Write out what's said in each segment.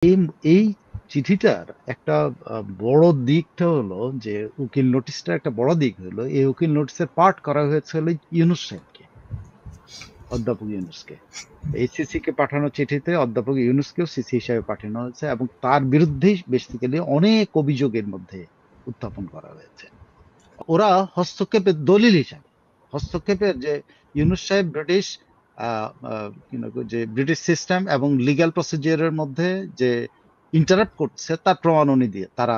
এই এই চিঠিটার একটা বড় দিকটা হলো যে উকিল নোটিশটার একটা বড় দিক হলো এই উকিল নোটিশের পাঠ করা হয়েছে হলো ইউনূস সাহেবকে, অধ্যাপক ইউনূসকে। এইচসিসি কে পাঠানো চিঠিতে অধ্যাপক ইউনূসকেও সিসি হিসাবে পাঠানো হয়েছে এবং তার বিরুদ্ধেই বেসিক্যালি অনেক অভিযোগের মধ্যে উত্থাপন করা হয়েছে। ওরা হস্তক্ষেপের দলিল হিসাবে, হস্তক্ষেপের যে ইউনূস সাহেব ব্রিটিশ যে ব্রিটিশ সিস্টেম এবং লিগ্যাল প্রসিজিয়ারের মধ্যে যে ইন্টারাপ্ট করছে তার প্রমাণনী দিয়ে তারা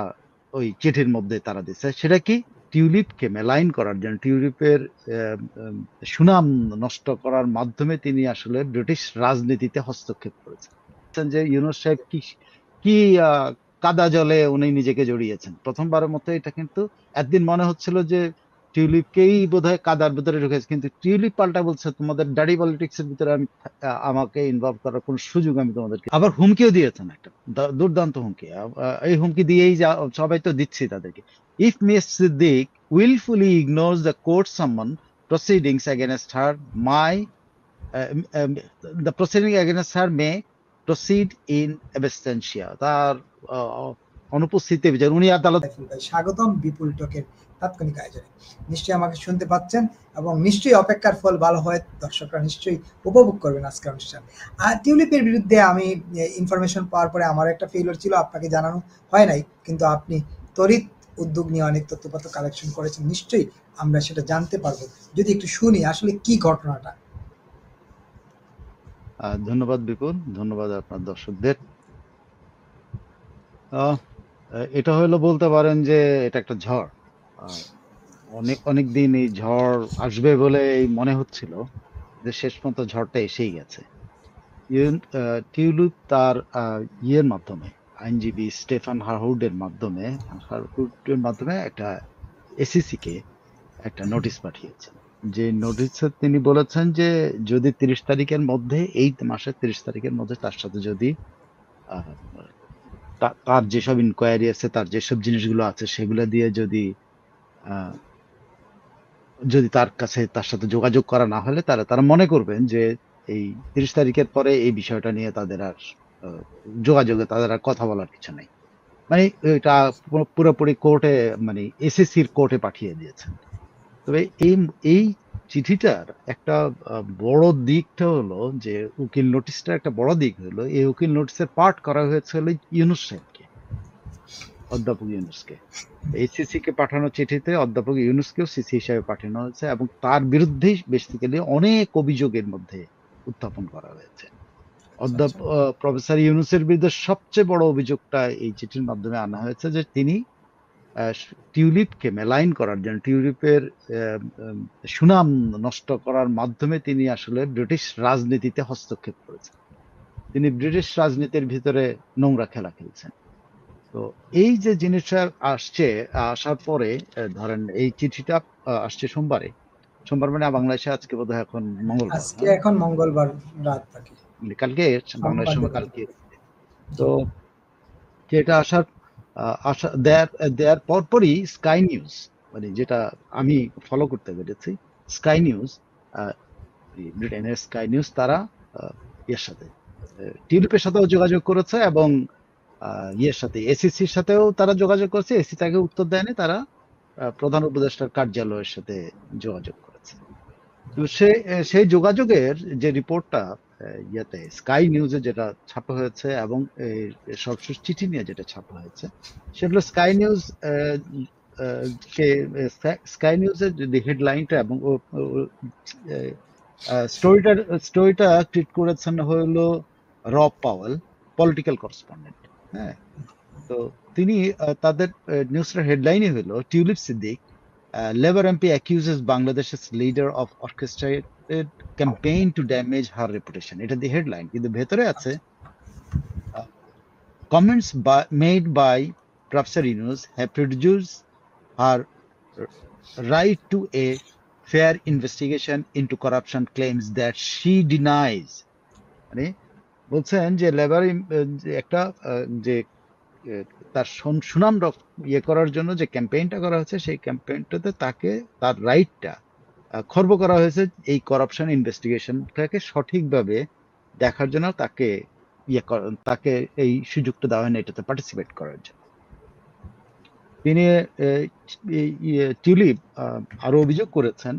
ওই চিঠির মধ্যে তারা দিচ্ছে। সেটা কি? টিউলিপকে মেলাইন করার জন্য, টিউলিপের সুনাম নষ্ট করার মাধ্যমে তিনি আসলে ব্রিটিশ রাজনীতিতে হস্তক্ষেপ করেছেন। যে ইউনূস সাহেব কি কি আহ, কাদা জলে উনি নিজেকে জড়িয়েছেন প্রথমবারের মতো। এটা কিন্তু একদিন মনে হচ্ছিল যে টিউলিপকেই বোধহয় কাদার ভিতরে ঢুকেছে, কিন্তু টিউলিপ পাল্টা বলছে তোমাদের ডাডি পলিটিক্স এর ভিতরে আমি আমাকে ইনভলভ করার কোনো সুযোগ আমি তোমাদেরকে, আবার হুমকিও দিয়েছেন একটা দুর্দান্ত হুমকি। এই হুমকি দিয়েই সবাই তো দিচ্ছি তাদেরকে। If miss Siddique willfully ignores the court summon proceedings against her my the proceeding against her may proceed in absentia, তার অনুপস্থিতি বিচার উনি আদালত। স্বাগতম বিপুল টকের তাৎক্ষণিক আয়োজনে। নিশ্চয়ই আমাকে শুনতে পাচ্ছেন এবং নিশ্চয়ই অপেক্ষার ফল ভালো হয়, দর্শকরা নিশ্চয়ই উপভোগ করবেন আজকের অনুষ্ঠান। আর টিউলিপের বিরুদ্ধে আমি ইনফরমেশন পাওয়ার পরে আমার একটা ফেইলিওর ছিল, আপনাকে জানানো হয় নাই, কিন্তু আপনি তড়িৎ উদ্যোগ নিয়ে অনেক তথ্যপত্র কালেকশন করেছেন, নিশ্চয়ই আমরা সেটা জানতে পারবো। যদি একটু শুনি আসলে কি ঘটনাটা। ধন্যবাদ বিপুল, ধন্যবাদ আপনার দর্শকদের। আহ, এটা হলো বলতে পারেন যে এটা একটা ঝড়। আহ, অনেক অনেক দিন এই ঝড় আসবে বলে এই মনে হচ্ছিল, যে শেষ পর্যন্ত ঝড়টা এসেই গেছে। টিউলিপ তার ইয়ের মাধ্যমে, আইনজীবী স্টেফান হারহুডের মাধ্যমে একটা এসিসি কে একটা নোটিশ পাঠিয়েছেন। যে নোটিশে তিনি বলেছেন যে যদি 30 তারিখের মধ্যে, এই মাসের 30 তারিখের মধ্যে তার সাথে যদি আহ, তার যেসব ইনকোয়ারি আছে, তার যেসব জিনিসগুলো আছে সেগুলো দিয়ে যদি আহ, যদি তার কাছে তার সাথে যোগাযোগ করা না হলে তারা তারা মনে করবেন যে এই 30 তারিখের পরে এই বিষয়টা নিয়ে তাদের আর আহ, যোগাযোগে তাদের আর কথা বলার কিছু নেই। মানে এটা পুরোপুরি কোর্টে, মানে এসএসসির কোর্টে পাঠিয়ে দিয়েছেন। তবে এই এই চিঠিটার একটা বড় দিকটা হলো যে উকিল নোটিশটার একটা বড় দিক হলো এই উকিল নোটিশের পাঠ করা হয়েছে হলো ইউনূস সাহেবকে, অধ্যাপক ইউনূসকে। এইচসিসি কে পাঠানো চিঠিতে অধ্যাপক ইউনূসকেও সিসি হিসাবে পাঠানো হয়েছে এবং তার বিরুদ্ধেই বেসিক্যালি অনেক অভিযোগের মধ্যে উত্থাপন করা হয়েছে। প্রফেসর ইউনূসের বিরুদ্ধে সবচেয়ে বড় অভিযোগটা এই চিঠির মাধ্যমে আনা হয়েছে যে তিনি আহ, টিউলিপকে মেলাইন করার জন্য, টিউলিপের সুনাম নষ্ট করার মাধ্যমে তিনি আসলে ব্রিটিশ রাজনীতিতে হস্তক্ষেপ করেছেন। তিনি ব্রিটিশ রাজনীতির ভিতরে নোংরা খেলা খেলছেন। তো এই যে জিনিসটা আসছে, আসার পরে ধরেন এই চিঠিটা আসছে সোমবারে। সোমবার মানে বাংলাদেশে আজকে বোধহয় এখন মঙ্গলবার, আজকে হ্যাঁ, এখন মঙ্গলবার রাত বাকি, কালকে বাংলাদেশ সোমবার সময় দিবাগত। কালকে। জি। তো যেটা আসার আসা দেয়ার দেয়ার পরপরই স্কাই নিউজ, মানে যেটা আমি ফলো করতে পেরেছি, স্কাই নিউজ, ব্রিটেনের স্কাই নিউজ, তারা ইয়ের সাথে টিউলিপের সাথেও যোগাযোগ করেছে এবং ইয়ের সাথে এসিসির সাথেও তারা যোগাযোগ করেছে। এসি তাকে উত্তর দেয়নি, তারা প্রধান উপদেষ্টার কার্যালয়ের সাথে যোগাযোগ করেছে। তো সেই যোগাযোগের যে রিপোর্টটা ইয়েতে স্কাই নিউজে যেটা ছাপা হয়েছে এবং এই সর্বশেষ চিঠি নিয়ে যেটা ছাপা হয়েছে, সেগুলো স্কাই নিউজ কে স্কাই নিউজের যদি হেডলাইনটা এবং স্টোরিটা স্টোরিটা ট্রিট করেছেন হলো রব পাওয়েল, পলিটিক্যাল করেসপন্ডেন্ট। হ্যাঁ, তো তিনি তাদের নিউজটার হেডলাইনই হলো tulip Siddique, Labour MP accuses Bangladesh's leader of orchestrated campaign to damage her reputation. এটা দি হেডলাইন, কিন্তু ভেতরে আছে comments made by Professor Yunus have produced her right to a fair investigation into corruption claims that she denies. মানে বলছেন যে labour একটা যে আহ, তার সুনাম ইয়ে করার জন্য যে ক্যাম্পেইনটা করা হয়েছে, সেই ক্যাম্পেইনটাতে তাকে তার রাইটটা খর্ব করা হয়েছে এই করাপশন ইনভেস্টিগেশনটাকে সঠিকভাবে দেখার জন্য। তাকে তাকে এই সুযোগটা দেওয়া হয়নি এটাতে পার্টিসিপেট করার জন্য। তিনি টিউলিপ আরো অভিযোগ করেছেন,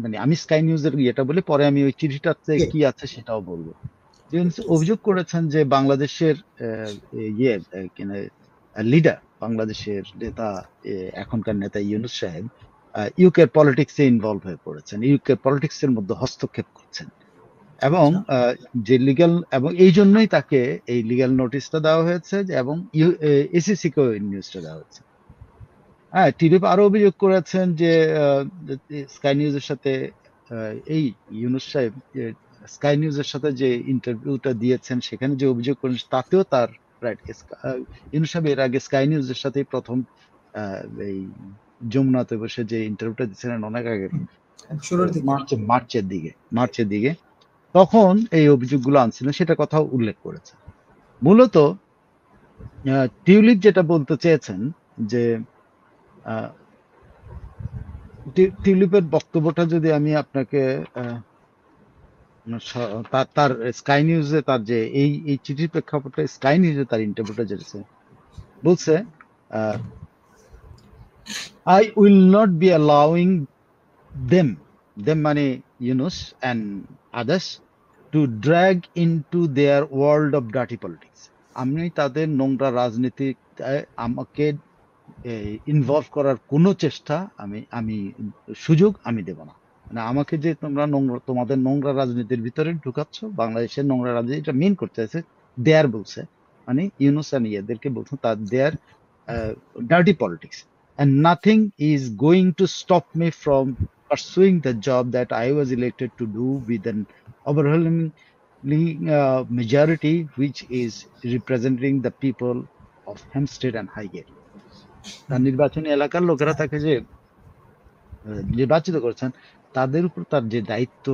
মানে আমি স্কাই নিউজের ইয়েটা বলি, পরে আমি ওই চিঠিটাতে জি। কি আছে সেটাও বলবো। তিনি অভিযোগ করেছেন যে বাংলাদেশের ইয়ে লিডার, বাংলাদেশের নেতা, এখনকার নেতা ইউনূস সাহেব ইউকে পলিটিক্সে ইনভলভ হয়ে পড়েছেন, ইউকে পলিটিক্স এর মধ্যে হস্তক্ষেপ করছেন, এবং আচ্ছা। যে লিগ্যাল, এবং এই জন্যই তাকে এই লিগ্যাল নোটিশটা দেওয়া হয়েছে, এবং এসিসি কেও নিউজটা দেওয়া হয়েছে। হ্যাঁ, টিডিপি আরো অভিযোগ করেছেন যে স্কাই নিউজের সাথে এই ইউনূস সাহেব স্কাই নিউজের সাথে যে ইন্টারভিউটা দিয়েছেন সেখানে যে অভিযোগ করেন তাতেও তার রাইট। ইউনূস সাহেব এর আগে স্কাই নিউজের সাথে প্রথম এই যমুনাতে বসে যে ইন্টারভিউটা দিয়েছিলেন অনেক আগে, শুরুর দিকে। মার্চের দিকে তখন এই অভিযোগগুলো আনছিলেন, সেটা কথাও উল্লেখ করেছে। মূলত টিউলিপ যেটা বলতে চেয়েছেন যে টিউলিপের বক্তব্যটা যদি আমি আপনাকে তার স্কাই নিউজে তার যে এই চিঠির প্রেক্ষাপটে স্কাই নিউজে তার ইন্টারভিউটা যেটা বলছে, I will not be allowing them মানে Yunus and others to drag into their world of dirty politics. আমি তাদের নোংরা রাজনীতি আমাকে ইনভলভ করার কোনো চেষ্টা আমি সুযোগ আমি দেব না। মানে আমাকে যে তোমরা তোমাদের নোংরা রাজনীতির ভিতরে ঢুকাচ্ছ, বাংলাদেশের নোংরা রাজনীতি, এটা মেন করতে আছে দেয়ার বলছে, মানে ইউনুস and এদেরকে বলছে তার their dirty politics, and nothing is going to stop me from pursuing the job that I was elected to do with an overwhelming majority which is representing the people of Hempstead and Highgate. তার নির্বাচনী এলাকার লোকেরা তাকে যে নির্বাচিত করেছেন তাদের উপর তার যে দায়িত্ব,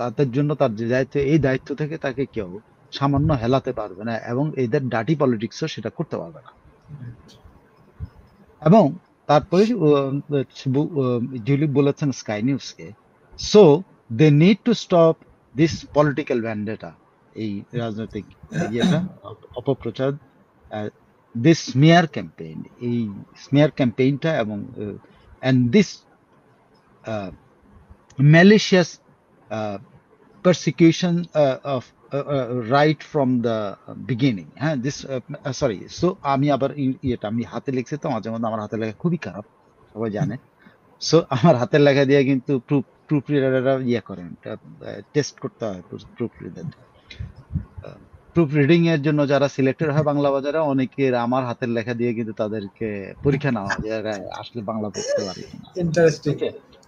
তাদের জন্য তার যে দায়িত্ব, এই দায়িত্ব থেকে তাকে কেউ সামান্য হেলাতে পারবে না, এবং এদের ডার্টি পলিটিক্সও সেটা করতে পারবে না। এবং তারপরে টিউলিপ বলেছেন স্কাই নিউজকে, so they need to stop this political vendetta, এই রাজনৈতিক ইয়েটা, অপপ্রচার, দিস স্মিয়ার ক্যাম্পেইন, এই স্মিয়ার ক্যাম্পেইনটা, এবং and this malicious persecution of right from the beginning. হ্যাঁ, this sorry, so আমি আবার এটা আমি হাতে লিখছি, তো মাঝে মধ্যে আমার হাতের লেখা খুবই খারাপ, সবাই জানে। সো আমার হাতের লেখা দিয়ে কিন্তু প্রুফ রিডাররা ইয়ে করেন, টেস্ট করতে হয় প্রুফ রিডার। প্রুফ রিডিং এর জন্য যারা সিলেক্টেড হয় বাংলা বাজারে, অনেকের আমার হাতের লেখা দিয়ে কিন্তু তাদেরকে পরীক্ষা নেওয়া হয়, আসলে বাংলা পড়তে পারে কিনা। ইন্টারেস্টিং।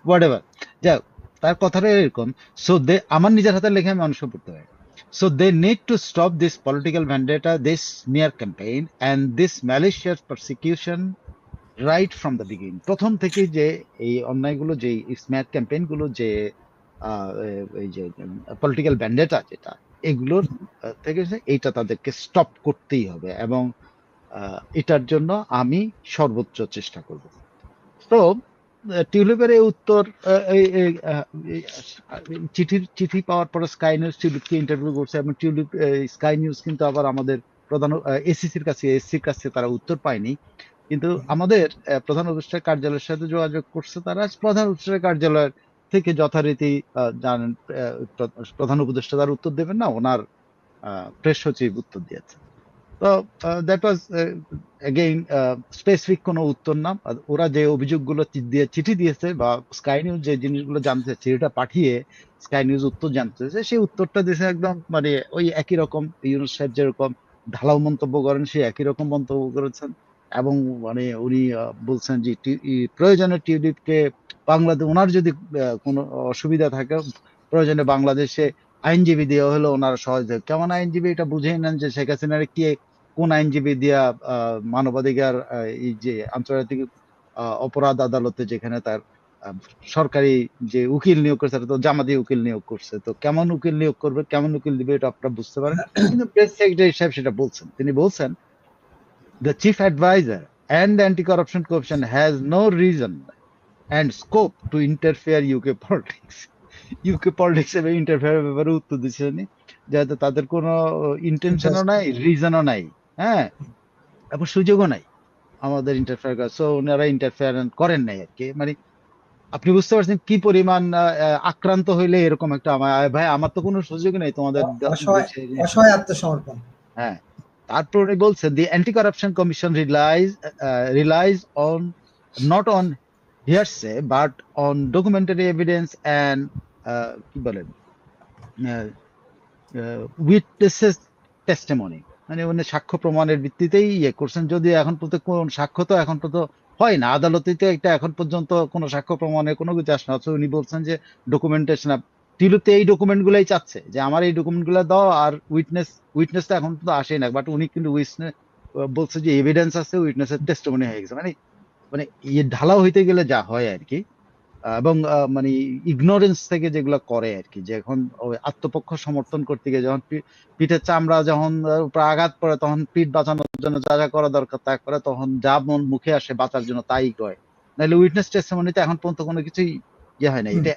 হোয়াটএভার, যাই হোক, তার কথাটা এরকম। সো দে, আমার নিজের হাতের লেখা আমি মানুষকে পড়তে হয়। So they need to stop this political vendetta, this smear campaign and this malicious persecution right from the beginning. প্রথম থেকে যে এই অন্যায়গুলো, যে স্মিয়ার ক্যাম্পেইন গুলো, যে এই যে পলিটিক্যাল ভ্যান্ডেটা যেটা, এগুলোর থেকে এইটা তাদেরকে স্টপ করতেই হবে, এবং এটার জন্য আমি সর্বোচ্চ চেষ্টা করব। তো টিউলিপের এই উত্তর, চিঠি পাওয়ার পরে স্কাই নিউজ টিউলিপকে ইন্টারভিউ করছে, এবং টিউলিপ স্কাই নিউজ কিন্তু আবার আমাদের প্রধান এসিসির কাছে তারা উত্তর পায়নি, কিন্তু আমাদের প্রধান উপদেষ্টার কার্যালয়ের সাথে যোগাযোগ করছে তারা। প্রধান উপদেষ্টার কার্যালয় থেকে যথারীতি জানেন, প্রধান উপদেষ্টা তার উত্তর দেবেন না, ওনার প্রেস সচিব উত্তর দিয়েছে। তো দ্যাট ওয়াজ এগেইন স্পেসিফিক কোনো উত্তর না। ওরা যে অভিযোগগুলো দিয়ে চিঠি দিয়েছে, বা স্কাই নিউজ যে জিনিসগুলো জানতে চিঠিটা পাঠিয়ে স্কাই নিউজ উত্তর জানতে চাইছে, সেই উত্তরটা দিয়েছে একদম মানে ওই একই রকম, ইউনূস সাহেব যেরকম ঢালাও মন্তব্য করেন সেই একই রকম মন্তব্য করেছেন, এবং মানে উনি বলছেন যে প্রয়োজনে টিউলিপকে বাংলাদেশ, ওনার যদি কোনো অসুবিধা থাকে প্রয়োজনে বাংলাদেশে আইনজীবী দেওয়া হলো ওনার সহযোগ। কেমন আইনজীবী এটা বুঝেই নেন যে শেখ হাসিনার কে কোন আইনজীবী দিয়া মানবাধিকার এই যে আন্তর্জাতিক অপরাধ আদালতে, যেখানে তার সরকারি যে উকিল নিয়োগ করছে, তো জামাতি উকিল নিয়োগ করছে, তো কেমন উকিল নিয়োগ করবে, কেমন উকিল দিবে, এটা আপনারা বুঝতে পারেন। কিন্তু প্রেস সেক্রেটারি সাহেব সেটা বলছেন, তিনি বলছেন the chief advisor and the anti-corruption commission has no reason and scope to interfere UK politics. UK politics A interfere ব্যাপারে উত্তর দিচ্ছেন। যেহেতু তাদের কোনো ইন্টেনশনও ইন্টারেস্ট। নাই, রিজনও নাই, হ্যাঁ, এবং সুযোগও নাই আমাদের ইন্টারফেয়ার করার। সো ওনারা ইন্টারফেয়ার করেন নাই আর কি। মানে আপনি বুঝতে পারছেন কি পরিমাণ আক্রান্ত হইলে এরকম একটা, আমার ভাই আমার তো কোনো সুযোগ নেই তোমাদের অসহায়, দেশে। অসহায় আত্মসমর্পণ। হ্যাঁ, তারপর উনি বলছেন the anti corruption commission relies on not on hearsay but on documentary evidence and কি বলেন উইটনেসেস টেস্টিমনি, মানে উনি সাক্ষ্য প্রমাণের ভিত্তিতেই ইয়ে করছেন। যদি এখন পর্যন্ত কোন সাক্ষ্য তো এখন পর্যন্ত হয় না, আদালতে তো একটা এখন পর্যন্ত কোনো সাক্ষ্য প্রমাণের কোনো কিছু আসে না। অথচ উনি বলছেন যে ডকুমেন্টেশন, টিলুতে এই ডকুমেন্ট গুলাই চাচ্ছে যে আমার এই ডকুমেন্ট গুলো দাও, আর উইটনেস তো এখন পর্যন্ত আসেই না, বাট উনি কিন্তু উইটনেস বলছে যে এভিডেন্স আছে, উইটনেসের টেস্টিমনি হয়ে গেছে। মানে মানে ইয়ে ঢালাও হইতে গেলে যা হয় আর কি। এবং মানে ইগনোরেন্স থেকে যেগুলো করে আর কি, যে এখন ওই আত্মপক্ষ সমর্থন করতে গিয়ে যখন পিঠের চামড়া যখন উপরে আঘাত পড়ে, তখন পিঠ বাঁচানোর জন্য যা যা করা দরকার তা করে, তখন যা মন মুখে আসে বাঁচার জন্য তাই কয়। নাহলে উইটনেস টেস্টিমনিতে এখন পর্যন্ত কোনো কিছুই ইয়ে হয় না। হুম। এটা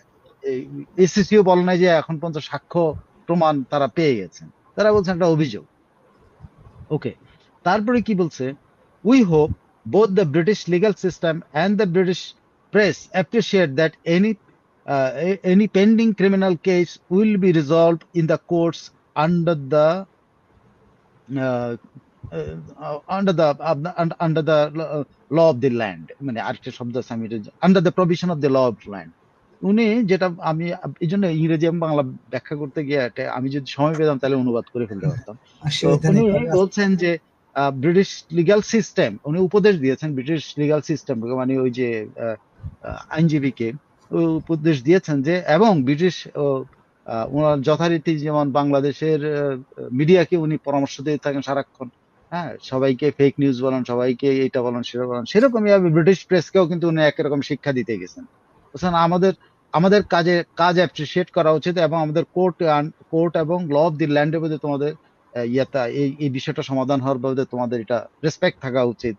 এসিসিও বলে নাই যে এখন পর্যন্ত সাক্ষ্য প্রমাণ তারা পেয়ে গেছেন, তারা বলছেন একটা অভিযোগ। ওকে, তারপরে কি বলছে, we hope both the British legal system and the British press appreciate that any pending criminal case will be resolved in the courts under the uh, under the law of the land, মানে আরেকটা শব্দ আছে, আমি under the provision of the law of land. উনি যেটা, আমি এই জন্য ইংরেজি এবং বাংলা ব্যাখ্যা করতে গিয়ে আমি যদি সময় পেতাম তাহলে অনুবাদ করে ফেলতে পারতাম। তো অসুবিধা উনি নেই। বলছেন যে ব্রিটিশ লিগ্যাল সিস্টেম, উনি উপদেশ দিয়েছেন ব্রিটিশ লিগ্যাল সিস্টেম, মানে ওই যে আইনজীবীকে উপদেশ দিয়েছেন যে, এবং ব্রিটিশ ওনার যথারীতি যেমন বাংলাদেশের মিডিয়াকে উনি পরামর্শ দিয়ে থাকেন সারাক্ষণ, হ্যাঁ, সবাইকে ফেক নিউজ বলেন, সবাইকে এটা বলেন সেটা বলেন, সেরকমই ব্রিটিশ প্রেসকেও কিন্তু উনি একরকম শিক্ষা দিতে গেছেন। বুঝছেন, আমাদের আমাদের কাজ অ্যাপ্রিসিয়েট করা উচিত, এবং আমাদের কোর্ট এবং ল অফ দি ল্যান্ডের মধ্যে তোমাদের ইয়েটা, এই বিষয়টা সমাধান হওয়ার মধ্যে তোমাদের এটা রেসপেক্ট থাকা উচিত,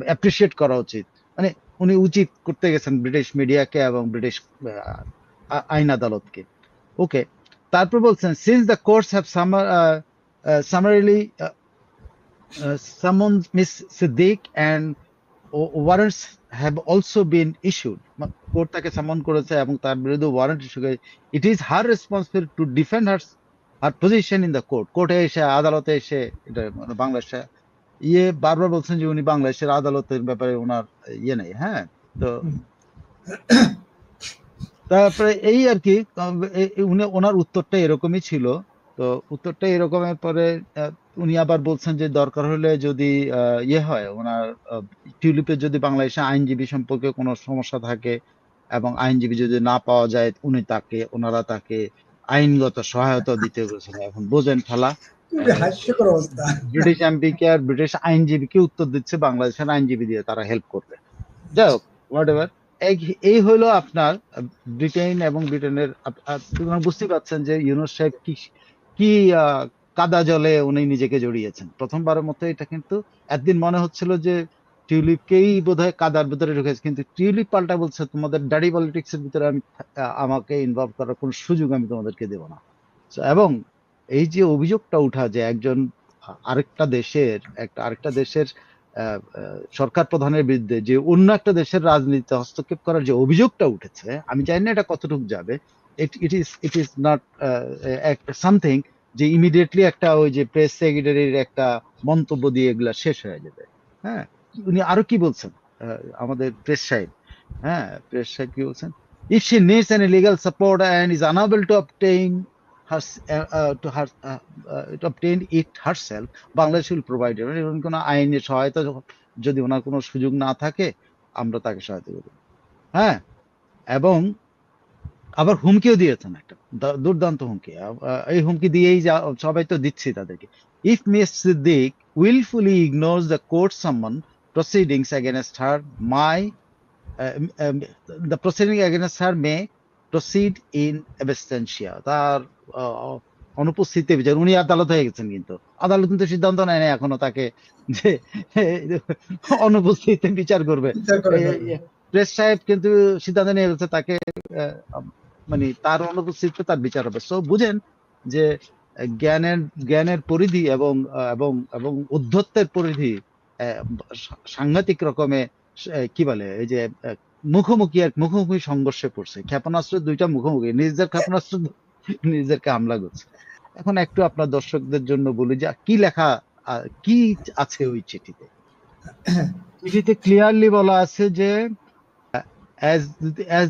অ্যাপ্রিসিয়েট করা উচিত। মানে উনি উচিত করতে গেছেন ব্রিটিশ মিডিয়াকে এবং ব্রিটিশ আইন আদালতকে। ওকে, তারপর বলছেন, since the courts have summarily summoned Miss Siddiq and warrants have also been issued, court তাকে সামন করেছে এবং তার বিরুদ্ধে ওয়ারেন্ট ইস্যু করেছে। It is her responsibility to defend her position in the court, কোর্টে এসে, আদালতে এসে, এটা মানে বাংলাদেশে বারবার বলছেন যে উনি বাংলাদেশের আদালতের ব্যাপারে ওনার ইয়ে নেই। হ্যাঁ, তো তারপরে এই আর কি, উনি ওনার উত্তরটা এরকমই ছিল। তো উত্তরটা এরকমের পরে উনি আবার বলছেন যে দরকার হলে যদি ইয়ে হয়, ওনার টিউলিপের যদি বাংলাদেশে আইনজীবী সম্পর্কে কোনো সমস্যা থাকে এবং আইনজীবী যদি না পাওয়া যায়, ওনারা তাকে আইনগত সহায়তা দিতে বলেছেন। এখন বোঝেন খেলা, খুবই হাস্যকর অবস্থা। ব্রিটিশ এমপিকে আর ব্রিটিশ আইনজীবীকে উত্তর দিচ্ছে বাংলাদেশের আইনজীবী দিয়ে তারা হেল্প করবে। যাই হোক, হোয়াট এভার, এই হলো আপনার ব্রিটেন এবং ব্রিটেনের। আপনারা বুঝতেই পারছেন যে ইউনূস সাহেব কি কি কাদা জলে উনি নিজেকে জড়িয়েছেন। প্রথমবারের মতো এটা কিন্তু একদিন মনে হচ্ছিল যে টিউলিপকেই বোধহয় কাদার ভিতরে ঢুকেছে, কিন্তু টিউলিপ পাল্টা বলছে তোমাদের ডাডি পলিটিক্স এর ভিতরে আমাকে ইনভলভ করার কোনো সুযোগ আমি তোমাদেরকে দেব না। এবং এই যে অভিযোগটা উঠা যে একজন আরেকটা দেশের সরকার প্রধানের বিরুদ্ধে যে অন্য একটা দেশের রাজনীতিতে হস্তক্ষেপ করার যে অভিযোগটা উঠেছে, আমি জানি না এটা কতটুকু যাবে। ইট ইজ নট সামথিং যে ইমিডিয়েটলি একটা ওই যে প্রেস সেক্রেটারির একটা মন্তব্য দিয়ে এগুলা শেষ হয়ে যাবে। হ্যাঁ, উনি আরো কি বলছেন, আমাদের প্রেস সাহেব কি বলছেন, if she needs any legal support and is unable to obtain her to obtain it herself, Bangladesh will provide it. মানে এরকম কোনো আইনের সহায়তা যদি ওনার কোনো সুযোগ না থাকে, আমরা তাকে সহায়তা করব। হ্যাঁ, এবং আবার হুমকিও দিয়েছেন একটা দুর্দান্ত হুমকি। এই হুমকি দিয়েই সবাই তো দিচ্ছি তাদেরকে। If miss Siddique willfully ignores the court summon proceedings against her, the proceeding against her may proceed in absentia, তার অনুপস্থিতিতে বিচার। উনি আদালত হয়ে গেছেন, কিন্তু আদালত কিন্তু সিদ্ধান্ত নেয় না এখনো তাকে যে অনুপস্থিতিতে বিচার করবে। প্রেস সাহেব কিন্তু সিদ্ধান্ত নিয়ে গেছে তাকে মানে তার অনুপস্থিতিতে তার বিচার হবে। সো বুঝেন যে জ্ঞানের জ্ঞানের পরিধি এবং এবং উদ্ধত্তের পরিধি আহ, সাংঘাতিক রকমে কি বলে এই যে মুখোমুখি সংঘর্ষে পড়ছে, ক্ষেপণাস্ত্র দুইটা মুখোমুখি, নিজের ক্ষেপণাস্ত্র নিজেদেরকে হামলা করছে। এখন একটু আপনার দর্শকদের জন্য বলি যে কি লেখা, কি আছে ওই চিঠিতে। চিঠিতে ক্লিয়ারলি বলা আছে যে as as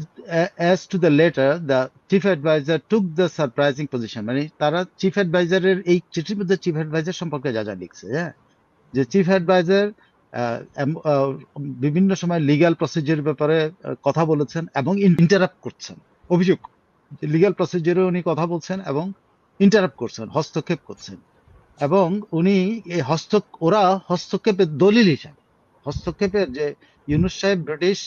as to the letter, the chief advisor took the surprising position, মানে তারা চিফ অ্যাডভাইজারের এই চিঠির মধ্যে চিফ অ্যাডভাইজার সম্পর্কে যা যা লিখছে, হ্যাঁ, যে চিফ অ্যাডভাইজার বিভিন্ন সময় লিগ্যাল প্রসিজার ব্যাপারে কথা বলেছেন এবং ইন্টারাপ্ট করছেন। অভিযোগ লিগ্যাল প্রসিজারে উনি কথা বলছেন এবং ইন্টারাপ্ট করছেন, হস্তক্ষেপ করছেন। এবং উনি এই ওরা হস্তক্ষেপের দলিল হিসাবে, হস্তক্ষেপের যে ইউনুস সাহেব ব্রিটিশ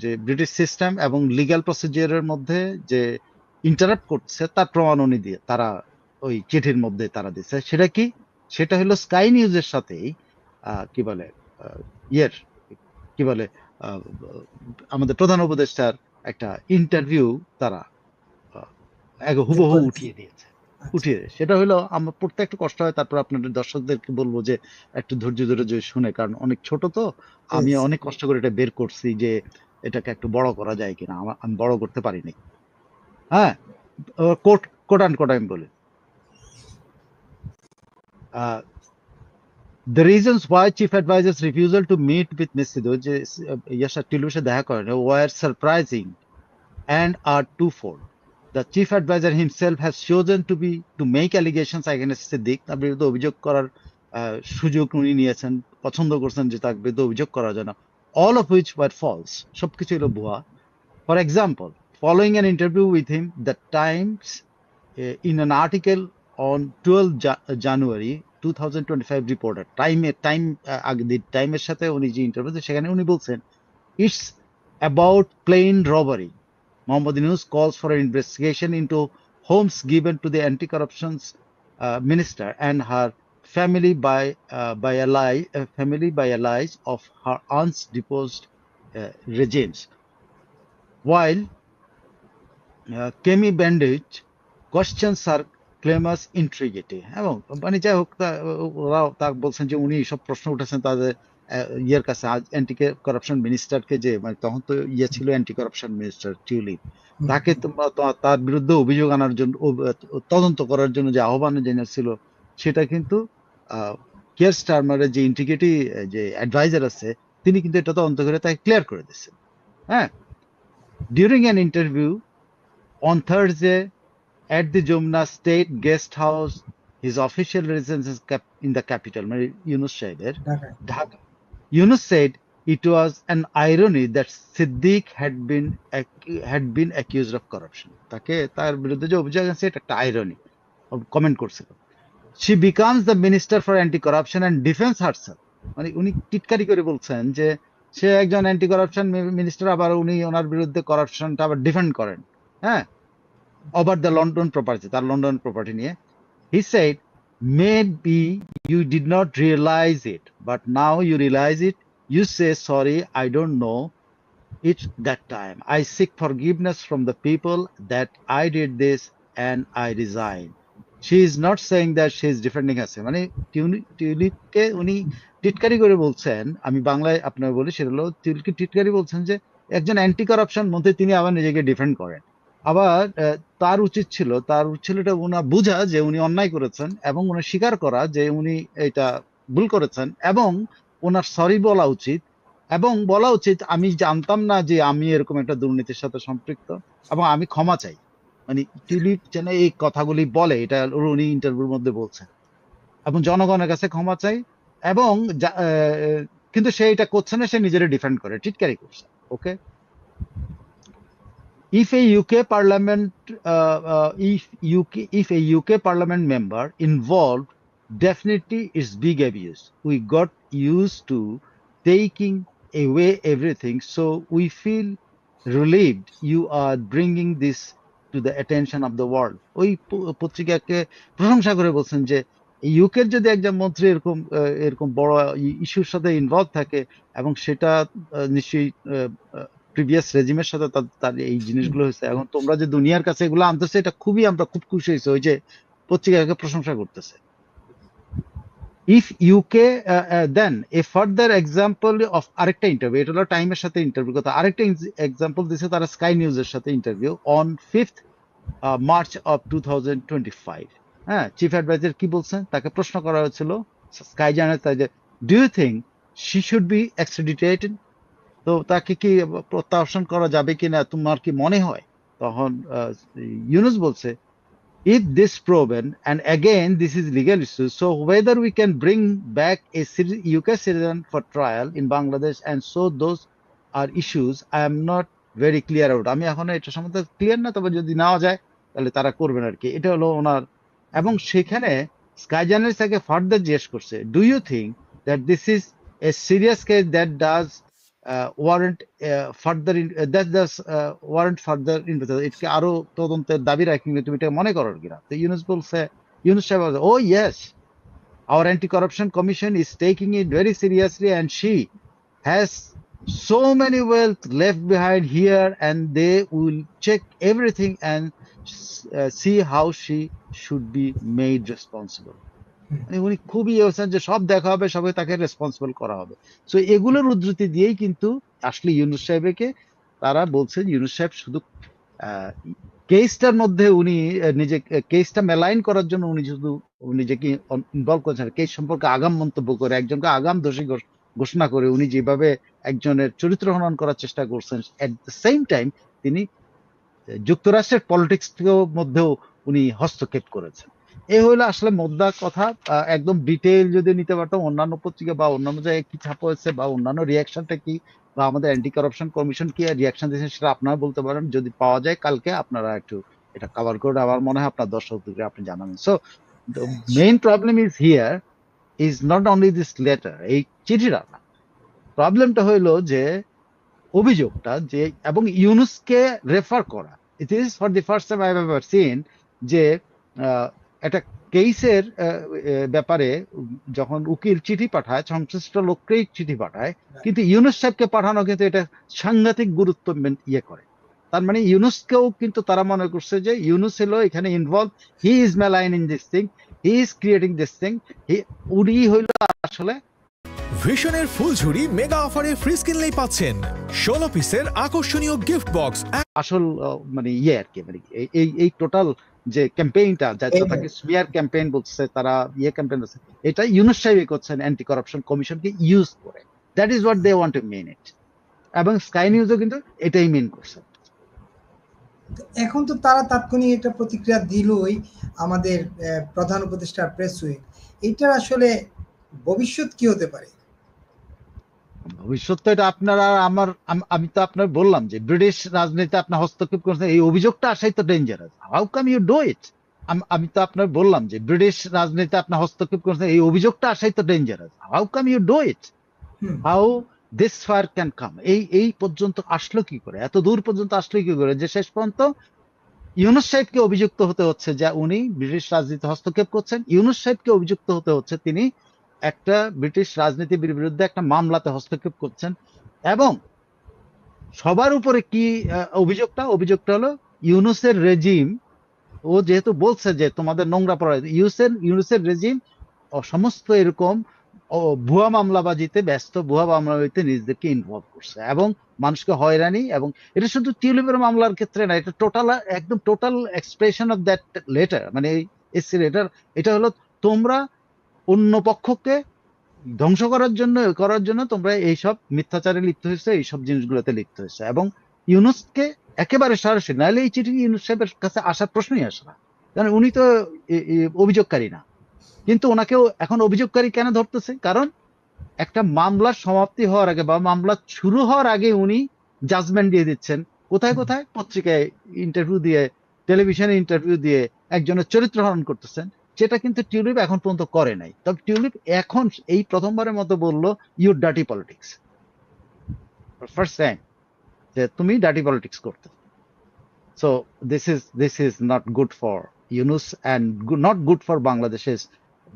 যে ব্রিটিশ সিস্টেম এবং লিগ্যাল প্রসিজারের মধ্যে যে ইন্টারাপ্ট করছে তার প্রমাণ উনি দিয়ে তারা ওই চিঠির মধ্যে তারা দিচ্ছে। সেটা কি? সেটা হলো স্কাই নিউজের সাথেই কি বলে ইয়ের কি বলে আমাদের প্রধান উপদেষ্টার একটা ইন্টারভিউ তারা হুবহু উঠিয়ে দিয়েছে। সেটা হলো আমার পড়তে একটু কষ্ট হয়, তারপর আপনাদের দর্শকদেরকে বলবো যে একটু ধৈর্য ধরে যে শুনে, কারণ অনেক ছোট তো, আমি অনেক কষ্ট করে এটা বের করছি যে এটাকে একটু বড় করা যায় কিনা, আমি বড় করতে পারিনি। হ্যাঁ, কোট আমি বলি, the reasons why chief advisor's refusal to meet with Ms. Sidhu যে ইয়াসার টিলুর সাথে দেখা করেন were surprising and are twofold. The chief advisor himself has chosen to make allegations against Siddiq, তার বিরুদ্ধে অভিযোগ করার সুযোগ উনি নিয়েছেন, পছন্দ করছেন যে তার বিরুদ্ধে অভিযোগ করার জন্য, all of which were false, সবকিছু হলো ভুয়া। For example, following an interview with him, the Times in an article on 12 January 2025 reported, টাইমের সাথে উনি যে ইন্টারভিউ, সেখানে উনি বলছেন it's about plain robbery. Mohammad Yunus calls for an investigation into homes given to the anti-corruption minister and her family by allies of her aunt's deposed regimes. While Kemi Bandage questions her claims integrity. এবং মানে যাই হোক, ওরা তা বলছেন যে উনি সব প্রশ্ন উঠেছেন তাদের ইয়ের কাছে, অ্যান্টি করাপশন মিনিস্টারকে, যে মানে তখন তো ইয়ে ছিল অ্যান্টি করাপশন মিনিস্টার টিউলিপ, তাকে তার বিরুদ্ধে অভিযোগ আনার জন্য, তদন্ত করার জন্য যে আহ্বান জানিয়েছিল, সেটা কিন্তু কেয়ার স্টারমারের যে ইন্টিগ্রিটি যে অ্যাডভাইজার আছে, তিনি কিন্তু এটা তদন্ত করে তাকে ক্লিয়ার করে দিচ্ছেন। হ্যাঁ, during an interview on Thursday at the Jumna State Guest House, his official residence is in the capital, Yunus Saheber, Dhaka. Yunus said it was an irony that Siddiq had been accused of corruption. তাকে তার বিরুদ্ধে যে অভিযোগ আছে এটা একটা irony, comment করছিল। She becomes the minister for anti-corruption and defends herself. মানে উনি টিটকারি করে বলছেন যে সে একজন অ্যান্টি করাপশন মিনিস্টার, আবার উনি ওনার বিরুদ্ধে করাপশনটা আবার ডিফেন্ড করেন। হ্যাঁ, over the London property, তার লন্ডন প্রপার্টি নিয়ে। He said, maybe you did not realize it, but now you realize it. You say, sorry, I don't know it that time. I seek forgiveness from the people that I did this and I resign. She is not saying that she is defending herself. মানে টিউলিপকে উনি টিটকারি করে বলছেন, আমি বাংলায় আপনাকে বলি, সেটা হলো টিউলিপকে টিটকারি বলছেন যে একজন অ্যান্টি করাপশন মন্ত্রী, তিনি আবার নিজেকে ডিফেন্ড করেন। আবার তার উচিত ছিল এটা ওনার বোঝা যে উনি অন্যায় করেছেন এবং উনি স্বীকার করা যে উনি এটা ভুল করেছেন, এবং ওনার সরি বলা উচিত, এবং বলা উচিত আমি জানতাম না যে আমি এরকম একটা দুর্নীতির সাথে সম্পৃক্ত, এবং আমি ক্ষমা চাই। মানে টিউলিপ যেন এই কথাগুলি বলে, এটা উনি ইন্টারভিউর মধ্যে বলছেন, এবং জনগণের কাছে ক্ষমা চাই, এবং কিন্তু সে এটা করছে না, সে নিজের ডিফেন্ড করে, টিটকারি করছে। ওকে, if a UK Parliament member involved, definitely it's big abuse. We got used to taking away everything, so we feel relieved you are bringing this to the attention of the world. ওই পত্রিকাকে প্রশংসা করে বলছেন যে ইউকের যদি একজন মন্ত্রী এরকম বড় ইস্যুর সাথে ইনভলভ থাকে, এবং সেটা নিশ্চয়ই প্রিভিয়াস রেজিমের সাথে তার এই জিনিসগুলো হয়েছে। এখন তোমরা যে দুনিয়ার কাছে এগুলো আনতেছে, এটা খুবই আমরা খুব খুশি হয়েছে। ওই যে পত্রিকাকে প্রশংসা করতেছে। If UK then a further example of আরেকটা ইন্টারভিউ, এটা হলো টাইমের সাথে ইন্টারভিউ কথা, আরেকটা এক্সাম্পল দিছে তারা স্কাই নিউজের সাথে interview on 5th March of 2025। হ্যাঁ, চিফ অ্যাডভাইজার কি বলছেন, তাকে প্রশ্ন করা হয়েছিল স্কাই জার্নাল যে do you think she should be extradited, তো তাকে কি প্রত্যাবাসন করা যাবে কিনা তোমার কি মনে হয়? তখন ইউনুস বলছে, if this proven, and again this is legal issue, so whether we can bring back a UK citizen for trial in Bangladesh, and so those are issues I am not very clear about। আমি এখনো এটা সম্বন্ধে clear না, তবে যদি নেওয়া যায় তাহলে তারা করবেন আর কি। এটা হলো ওনার। এবং সেখানে স্কাই জার্নালিস্ট তাকে ফার্দার জিজ্ঞেস করছে, do you think that this is a serious case that does warrant further that does warrant further investigation, এটাকে আরো তদন্তের দাবি রাখি, তুমি এটা মনে করো কিনা? তো ইউনুস বলছে, ইউনুস সাহেব বলছে, ও yes, our anti-corruption commission is taking it very seriously, and she has so many wealth left behind here, and they will check everything and see how she should be made responsible। মানে উনি খুবই বলছেন যে সব দেখা হবে, সবাই তাকে রেসপন্সিবল করা হবে। সো এগুলোর উদ্ধৃতি দিয়েই কিন্তু আসলে ইউনুস সাহেবকে তারা বলছেন, ইউনুস সাহেব শুধু কেসটার মধ্যে উনি নিজে কেসটা মেলাইন করার জন্য উনি শুধু নিজেকে ইনভলভ করেছেন, কেস সম্পর্কে আগাম মন্তব্য করে একজনকে আগাম দোষী ঘোষণা করে উনি যেভাবে একজনের চরিত্র হনন করার চেষ্টা করছেন, এট দ্য সেম টাইম তিনি যুক্তরাষ্ট্রের পলিটিক্স মধ্যেও উনি হস্তক্ষেপ করেছেন। এ হইলো আসলে মোদ্দা কথা। একদম ডিটেইল যদি নিতে পারতাম, অন্যান্য পত্রিকা বা অন্যান্য জায়গায় কি ছাপা হয়েছে বা অন্যান্য রিয়াকশনটা কি, বা আমাদের অ্যান্টি কারাপশন কমিশন কি রিয়াকশন দিয়েছেন, সেটা আপনারা বলতে পারেন। যদি পাওয়া যায় কালকে আপনারা একটু এটা কভার করে আমার মনে হয় আপনার দর্শকদেরকে আপনি জানাবেন। So the main problem is here is not only this letter, এই চিঠিটা না, প্রবলেমটা হইলো যে অভিযোগটা যে, এবং ইউনুসকে রেফার করা। It is for the first time I have ever seen যে একটা কেসের ব্যাপারে যখন উকিল চিঠি পাঠায়, সংশ্লিষ্ট লোককেই চিঠি পাঠায়, কিন্তু ইউনুস সাহেবকে পাঠানো কিন্তু এটা সাংঘাতিক গুরুত্ব ইয়ে করে। তার মানে ইউনুসকেও কিন্তু তারা মনে করছে যে ইউনুস হলো এখানে involve, he is malign in this thing, he is creating this thing, উনি হইল আসলে। ভিশনের ফুলঝুরি মেগা অফারে ফ্রিজ কিনলেই পাচ্ছেন 16 পিসের আকর্ষণীয় গিফট বক্স। আসল মানে ইয়ে আর কি, মানে এই টোটাল যে ক্যাম্পেইনটা, যাকে স্মিয়ার ক্যাম্পেইন বলছে তারা, ইয়ে ক্যাম্পেইন আছে, এটা ইউনুস সাহেবই করছেন অ্যান্টি কারাপশন কমিশনকে ইউজ করে। That is what they want to mean it. এবং স্কাই নিউজও কিন্তু এটাই মিন করছে। এখন তো তারা তাৎক্ষণিক একটা প্রতিক্রিয়া দিলই, আমাদের প্রধান উপদেষ্টার প্রেস উইং। এটার আসলে ভবিষ্যৎ কি হতে পারে? ভবিষ্যৎ তো এটা আপনারা আমি তো আপনার বললাম যে ব্রিটিশ রাজনীতিতে আপনার হস্তক্ষেপ করছেন, এই অভিযোগটা আসাই তো dangerous. How come you do it? আমি তো আপনার বললাম যে ব্রিটিশ রাজনীতিতে আপনার হস্তক্ষেপ করছেন, এই অভিযোগটা আসাই তো dangerous. How come you do it? How this far can come? এই পর্যন্ত আসলো কি করে, এত দূর পর্যন্ত আসলো কি করে, যে শেষ পর্যন্ত ইউনুস সাহেবকে অভিযুক্ত হতে হচ্ছে যে উনি ব্রিটিশ রাজনীতিতে হস্তক্ষেপ করছেন। ইউনুস সাহেবকে অভিযুক্ত হতে হচ্ছে তিনি একটা ব্রিটিশ রাজনীতির বিরুদ্ধে একটা মামলাতে হস্তক্ষেপ করছেন। এবং সবার উপরে কি অভিযোগটা হলো ইউনুসের রেজিম, ও যেহেতু বলছে যে তোমাদের নোংরা পড়া, ইউনুসের রেজিম সমস্ত এরকম ভুয়া মামলাবাজিতে ব্যস্ত, ভুয়া মামলাবাজিতে নিজেদেরকে ইনভলভ করছে এবং মানুষকে হয়রানি। এবং এটা শুধু টিউলিপের মামলার ক্ষেত্রে না, এটা একদম total expression of that letter, মানে এসি লেটার। এটা হলো তোমরা অন্য পক্ষকে ধ্বংস করার জন্য তোমরা এইসব মিথ্যাচারে লিপ্ত হয়েছে, এইসব জিনিসগুলোতে লিপ্ত হয়েছে। এবং ইউনুসকে একেবারে সরাসরি, নাহলে এই চিঠি ইউনুস সাহেবের কাছে আসার প্রশ্নই আসে না, কারণ উনি তো অভিযোগকারী না। কিন্তু ওনাকেও এখন অভিযোগকারী কেন ধরতেছে? কারণ একটা মামলার সমাপ্তি হওয়ার আগে বা মামলা শুরু হওয়ার আগে উনি জাজমেন্ট দিয়ে দিচ্ছেন। কোথায় পত্রিকায় ইন্টারভিউ দিয়ে, টেলিভিশনে ইন্টারভিউ দিয়ে একজনের চরিত্র হরণ করতেছেন, যেটা কিন্তু টিউলিপ এখন পর্যন্ত করে নাই। তবে টিউলিপ এখন এই প্রথমবারের মতো বললো your dirty politics, first time যে তুমি ডার্টি পলিটিক্স করতে। So this is not good for Yunus and not good for বাংলাদেশের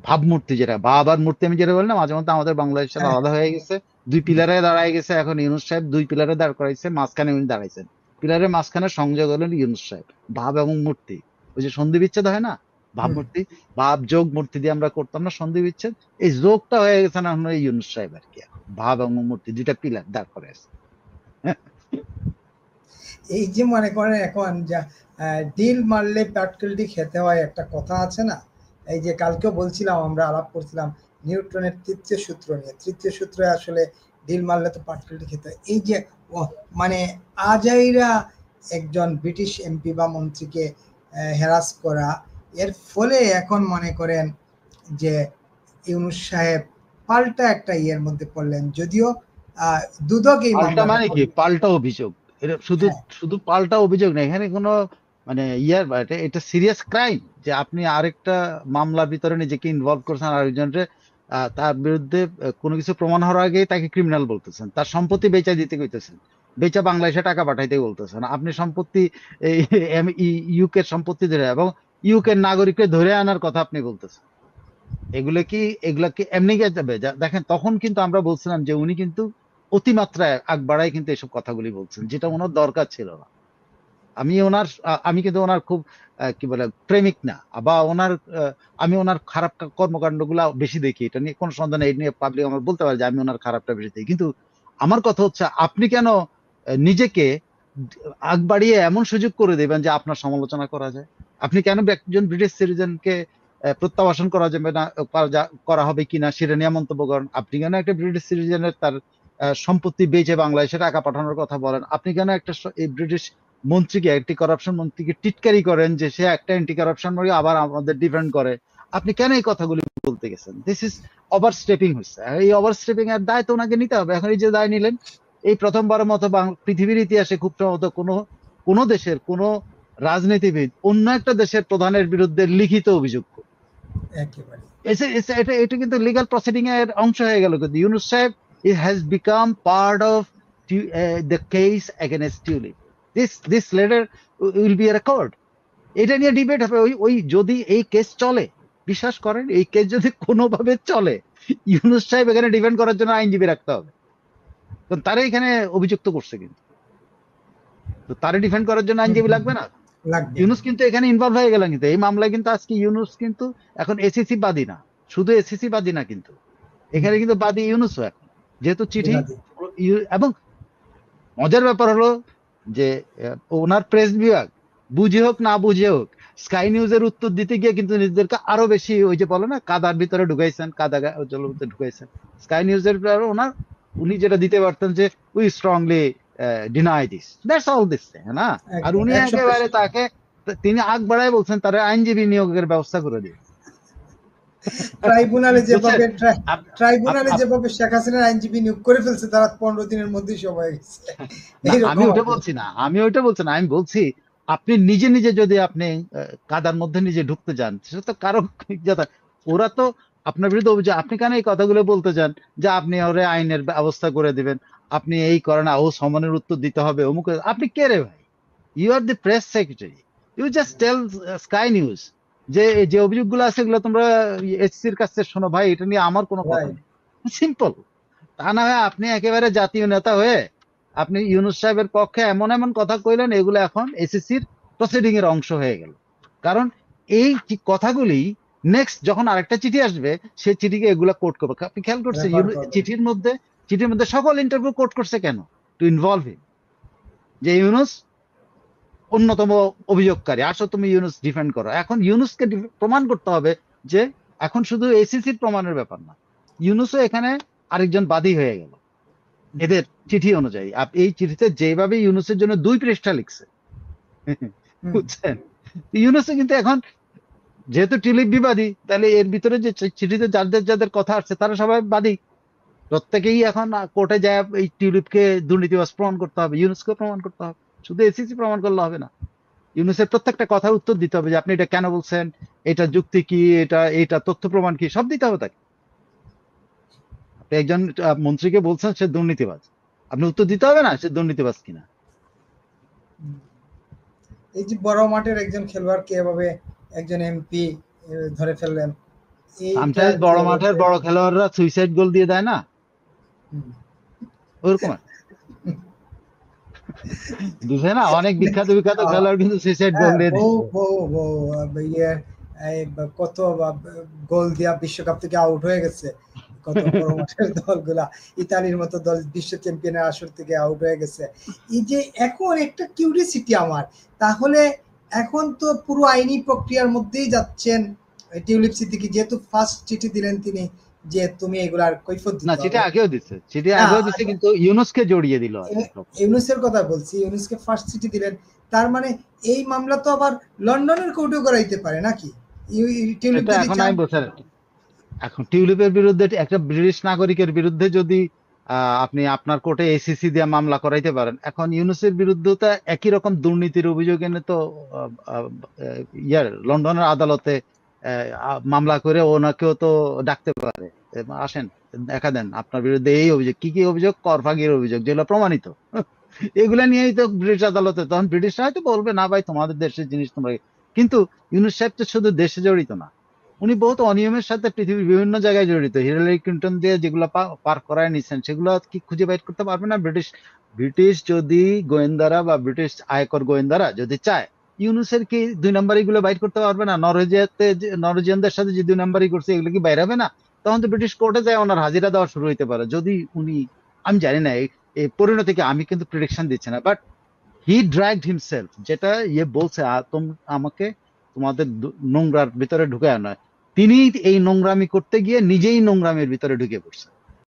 ভাবমূর্তি, যেটা বাবার মূর্তি আমি যেটা বলি না, মাঝে মধ্যে আমাদের বাংলাদেশের আলাদা হয়ে গেছে, দুই পিলারে দাঁড়ায় গেছে, এখন ইউনূস সাহেব দুই পিলারে দাঁড় করাইছে, মাঝখানে উনি দাঁড়াইছেন, পিলারের মাঝখানে সংযোগ হলেন ইউনূস সাহেব। ভাব এবং মূর্তি, ওই যে সন্ধি বিচ্ছেদ হয় না, ভাবমূর্তি, ভাব যোগ মূর্তি দিয়ে আমরা করতাম না সন্ধি বিচ্ছেদ, এই যোগটা হয়ে গেছে না এখন ইউনূস সাহেব আর কি। ভাব এবং মূর্তি দুইটা পিলার দাঁড় করে আছে। এই যে মনে করেন এখন যা ডিল মারলে পাটকেলটি খেতে হয় একটা কথা আছে না, এই যে কালকেও বলছিলাম, আমরা আলাপ করছিলাম নিউটনের তৃতীয় সূত্র নিয়ে। তৃতীয় সূত্রে আসলে ডিল মারলে তো পাটকেলটি খেতে হয়। এই যে মানে আজাইরা একজন ব্রিটিশ এমপি বা মন্ত্রীকে হ্যারাস করা, এর ফলে এখন মনে করেন যে ইউনূস সাহেব পাল্টা একটা ইয়ের মধ্যে পড়লেন, যদিও দুদক এই পাল্টা মামলাটা মানে কি? পাল্টা অভিযোগ। এটা শুধু হ্যাঁ, শুধু পাল্টা অভিযোগ না, এখানে কোনো মানে এটা সিরিয়াস ক্রাইম যে আপনি আরেকটা মামলার ভিতরে নিজেকে ইনভলভ করছেন, আরেকজনের তার বিরুদ্ধে কোনো কিছু প্রমাণ হওয়ার আগেই তাকে ক্রিমিনাল বলতেছেন, তার সম্পত্তি বেচা দিতে কইতেছেন, বেচা বাংলাদেশে টাকা পাঠাইতে বলতেছেন, আপনি সম্পত্তি ইউকের সম্পত্তি ধরে এবং ইউকের নাগরিককে ধরে আনার কথা আপনি বলতেছেন। এগুলা কি এমনি গিয়ে যাবে? দেখেন তখন কিন্তু আমরা বলছিলাম যে উনি কিন্তু অতিমাত্রায় আগ বাড়ায় কিন্তু এসব কথাগুলি বলছেন, যেটা ওনার দরকার ছিল না। আমি কিন্তু ওনার খুব কি বলে প্রেমিক না, বা আমি ওনার খারাপ কর্মকাণ্ড গুলা বেশি দেখি, এটা নিয়ে কোনো সন্দেহ নেই, এটা নিয়ে পাবলিক আমার বলতে পারে যে আমি ওনার খারাপটা বেশি দেখি। কিন্তু আমার কথা হচ্ছে আপনি কেন নিজেকে আগ বাড়িয়ে এমন সুযোগ করে দেবেন যে আপনার সমালোচনা করা যায়? আপনি কেন একজন ব্রিটিশ সিটিজেনকে প্রত্যাবাসন করা যাবে না, করা হবে কিনা সেটা নিয়ে মন্তব্য করেন? আপনি কেন একটা ব্রিটিশ সিটিজেনের তার সম্পত্তি বেচে বাংলাদেশে টাকা পাঠানোর কথা বলেন? আপনি কেন একটা এই ব্রিটিশ মন্ত্রীকে, একটি করাপশন মন্ত্রীকে টিটকারি করেন যে সে একটা অ্যান্টি কারাপশন মন্ত্রী, আবার আমাদের ডিফেন্ড করে? আপনি কেন এই কথাগুলি বলতে গেছেন? দিস ইজ ওভার স্টেপিং হচ্ছে। এই ওভার স্টেপিং এর দায় তো ওনাকে নিতে হবে। এখন এই যে দায় নিলেন, এই প্রথমবারের মতো পৃথিবীর ইতিহাসে খুব সম্ভবত কোনো দেশের কোন রাজনীতিবিদ অন্য একটা দেশের প্রধানের বিরুদ্ধে লিখিত অভিযোগ করবে। একেবারে এটা কিন্তু লিগ্যাল প্রসিডিং এর অংশ হয়ে গেল। কিন্তু ইউনূস সাহেব has become part of the case against Tulip. This letter will be a record. এটা নিয়ে ডিবেট হবে। ওই যদি এই কেস চলে, বিশ্বাস করেন এই কেস যদি কোনোভাবে চলে, ইউনূস সাহেব এখানে ডিফেন্ড করার জন্য আইনজীবী রাখতে হবে, কারণ তারা এখানে অভিযুক্ত করছে, কিন্তু তো তারা ডিফেন্ড করার জন্য আইনজীবী লাগবে না। লাগবে। ইউনূস কিন্তু এখানে ইনভলভ হয়ে গেলেন, কিন্তু এই মামলায় কিন্তু আজকে ইউনূস কিন্তু এখন এসিসি বাদী না, শুধু এসিসি বাদী না, কিন্তু এখানে কিন্তু বাদী ইউনূসও এখন, যেহেতু চিঠি। এবং মজার ব্যাপার হলো যে ওনার প্রেস বিভাগ বুঝে হোক না বুঝে হোক স্কাই নিউজের উত্তর দিতে গিয়ে কিন্তু নিজেদেরকে আরো বেশি ওই যে বলে না কাদার ভিতরে ঢুকাইছেন, জলের ভিতরে ঢুকাইছেন। স্কাই নিউজের উনি যেটা দিতে পারতেন যে we strongly deny this, that's all this না। আর উনি একেবারে তিনি আগ বাড়ায় বলছেন তারা আইনজীবী নিয়োগের ব্যবস্থা করে দিন। ট্রাইব্যুনালে যেভাবে শেখ হাসিনার আইনজীবী নিয়োগ করে ফেলছে, তারা 15 দিনের মধ্যেই সব হয়ে গেছে। আমি ওইটা বলছি না, আমি বলছি আপনি নিজে নিজে যদি আপনি কাদার মধ্যে নিজে ঢুকতে যান, সেটা তো কারো ওরা তো আপনার বিরুদ্ধে অভিযোগ, আপনি কেন এই কথাগুলো বলতে চান যে আপনি ওরে আইনের ব্যবস্থা করে দিবেন, আপনি এই করেন, ও সমানের উত্তর দিতে হবে অমুক? আপনি কে রে ভাই? You are the press secretary, you just tell Sky News যে অভিযোগগুলো আছে এগুলো তোমরা এসসির কাছে শোনো ভাই, এটা নিয়ে আমার কোনো কথা নেই, সিম্পল। তা না হয় আপনি একেবারে জাতীয় নেতা হয়ে আপনি ইউনূস সাহেবের পক্ষে এমন এমন কথা কইলেন, এগুলো এখন এসএসসির প্রসিডিং এর অংশ হয়ে গেল। কারণ এই কথাগুলি নেক্সট যখন আরেকটা চিঠি আসবে, সেই চিঠিকে এগুলা কোট করবে। আপনি খেয়াল করছেন চিঠির মধ্যে সকল ইন্টারভিউ কোট করছে কেন? টু ইনভলভ হিম, যে ইউনূস অন্যতম অভিযোগকারী, আসো তুমি ইউনূস ডিফেন্ড করো। এখন ইউনূসকে প্রমাণ করতে হবে যে এখন শুধু এসিসির প্রমাণের ব্যাপার না, ইউনূসও এখানে আরেকজন বাদী হয়ে গেল এদের চিঠি অনুযায়ী। এই চিঠিতে যেভাবে ইউনূসের জন্য 2 পৃষ্ঠা লিখছে, বুঝছেন? ইউনূসে কিন্তু এখন যেহেতু টিউলিপ বিবাদী, তাহলে এর ভিতরে যে চিঠিতে যাদের কথা আসছে তারা সবাই বাদী, প্রত্যেকেই এখন কোর্টে যায় এই টিউলিপকে দুর্নীতিবাজ প্রমাণ করতে হবে, ইউনূসকে প্রমাণ করতে হবে। শুধু এসিসি প্রমাণ করলে হবে না, ইউনূসের প্রত্যেকটা কথার উত্তর দিতে হবে যে আপনি এটা কেন বলছেন, এটা যুক্তি কি, এটা তথ্য প্রমাণ কি, সব দিতে হবে তাকে। আপনি একজন মন্ত্রীকে বলছেন সে দুর্নীতিবাজ, আপনি উত্তর দিতে হবে না সে দুর্নীতিবাজ কিনা। এই যে বড় মাঠের একজন খেলোয়াড়কে এভাবে একজন এমপি ধরে ফেললেন, বড় মাঠের বড় খেলোয়াড়রা সুইসাইড গোল দিয়ে দেয় না? ওরকম দিছে না, অনেক বিখ্যাত বিখ্যাত খেলোয়াড় কিন্তু সুইসাইড গোল দিয়ে বউ দিচ্ছে। বউ বউ ইয়ে কত গোল দিয়া বিশ্বকাপ থেকে আউট হয়ে গেছে, কত বড় মাঠের দলগুলা, ইতালির মতো দল বিশ্ব চ্যাম্পিয়নের আসর থেকে আউট হয়ে গেছে। এই যে এখন একটা কিউরিয়াসিটি আমার, তাহলে এখন তো পুরো আইনি প্রক্রিয়ার মধ্যেই যাচ্ছেন টিউলিপ সিদ্দিকী, যেহেতু ফার্স্ট চিঠি দিলেন তিনি যে তুমি এগুলার কৈফত না, দিতে চিঠি হবে। আগেও দিচ্ছে, চিঠি না, আগেও দিচ্ছে, কিন্তু ইউনুসকে জড়িয়ে দিল আর কি। ইউনুসের কথা বলছি, ইউনুসকে ফার্স্ট চিঠি দিলেন, তার মানে এই মামলা তো আবার লন্ডনের কোর্টেও করাইতে পারে নাকি? টিউলিপ এটা যদি এখন চান। আমি বলছি, এখন টিউলিপের বিরুদ্ধে একটা ব্রিটিশ নাগরিকের বিরুদ্ধে যদি আপনি আপনার কোর্টে এসিসি দিয়ে মামলা করাইতে পারেন, এখন ইউনুসের বিরুদ্ধে তো একই রকম দুর্নীতির অভিযোগ এনে তো লন্ডনের আদালতে মামলা করে ওনাকেও তো ডাকতে পারে, আসেন দেখা দেন আপনার বিরুদ্ধে এই অভিযোগ, কি কি অভিযোগ, করফাগির অভিযোগ, যেগুলো প্রমাণিত। এগুলা নিয়েই তো ব্রিটিশ আদালতে, তখন ব্রিটিশরা হয়তো বলবে না ভাই তোমাদের দেশের জিনিস তোমরা। কিন্তু ইউনুস সাহেব তো শুধু দেশে জড়িত না, উনি বহুত অনিয়মের সাথে পৃথিবীর বিভিন্ন জায়গায় জড়িত। হিলারি ক্লিন্টন দিয়ে যেগুলো পার করায় নিচ্ছেন, সেগুলো কি খুঁজে বাইর করতে পারবে না ব্রিটিশ? ব্রিটিশ যদি গোয়েন্দারা বা ব্রিটিশ আয়কর গোয়েন্দারা যদি চায়, ইউনুসের কি 2 নম্বরই গুলো বাইর করতে পারবে না? নরওয়েজিয়ানদের সাথে যে 2 নম্বরই করছে, এগুলো কি বাইর হবে না? তখন তো ব্রিটিশ কোর্টে যায় ওনার হাজিরা দেওয়া শুরু হইতে পারে, যদি উনি, আমি জানি না এই পরিণতিকে, আমি কিন্তু প্রেডিকশন দিচ্ছি না, বাট হি ড্র্যাগড হিমসেলফ, যেটা বলছে আমাকে তোমাদের নোংরার ভিতরে ঢুকে নয়, তিনি এই নোংরামি করতে গিয়ে নিজেই নোংরামের ভিতরে ঢুকে পড়ছে।